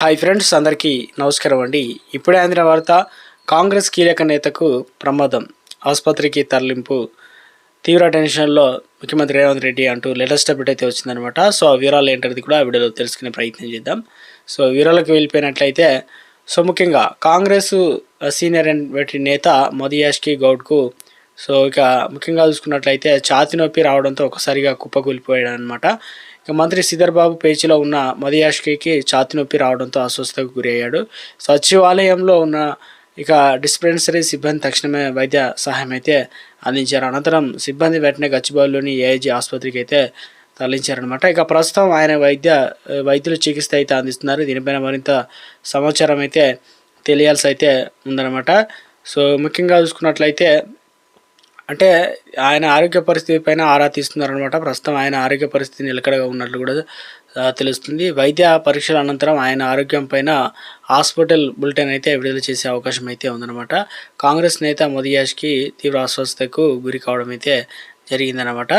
Hi friends, అందరికీ నమస్కారం అండి. ఇప్పుడే అందిన వార్త. కాంగ్రెస్ కీలక నేతకు ప్రమాదం, ఆసుపత్రికి తరలింపు, తీవ్ర టెన్షన్లో ముఖ్యమంత్రి రేవంత్ రెడ్డి అంటూ లేటెస్ట్ అప్డేట్ అయితే వచ్చిందనమాట. సో ఆ వివరాలు ఏంటనేది కూడా ఆ వీడియోలో తెలుసుకునే ప్రయత్నం చేద్దాం. సో వివరాలకు వెళ్ళిపోయినట్లయితే, ముఖ్యంగా కాంగ్రెస్ సీనియర్ నేత మధుయాష్కి గౌడ్కు ఇక ముఖ్యంగా చూసుకున్నట్లయితే ఛాతీ నొప్పి రావడంతో ఒకసారిగా కుప్పకూలిపోయాడు అనమాట. ఇక మంత్రి శ్రీధర్ బాబు పేచీలో ఉన్న మధుయాష్కి ఛాతీ నొప్పి రావడంతో అస్వస్థతకు గురయ్యాడు. సచివాలయంలో ఉన్న డిస్పెన్సరీ సిబ్బంది తక్షణమే వైద్య సహాయం అయితే అందించారు. అనంతరం సిబ్బంది వెంటనే గచ్చిబౌలిలోని ఏఐజీ ఆసుపత్రికి అయితే తరలించారనమాట. ఇక ప్రస్తుతం ఆయన వైద్యులు చికిత్స అయితే అందిస్తున్నారు. దీనిపైన మరింత సమాచారం అయితే తెలియాల్సి అయితే ఉందన్నమాట. ముఖ్యంగా చూసుకున్నట్లయితే ఆయన ఆరోగ్య పరిస్థితి పైన ఆరా తీస్తున్నారనమాట. ప్రస్తుతం ఆయన ఆరోగ్య పరిస్థితి నిలకడగా ఉన్నట్లు కూడా తెలుస్తుంది. వైద్య పరీక్షల అనంతరం ఆయన ఆరోగ్యం పైన హాస్పిటల్ బులెటిన్ అయితే విడుదల చేసే అవకాశం అయితే ఉందన్నమాట. కాంగ్రెస్ నేత మధుయాష్కి తీవ్ర అస్వస్థతకు గురి కావడం అయితే జరిగిందనమాట.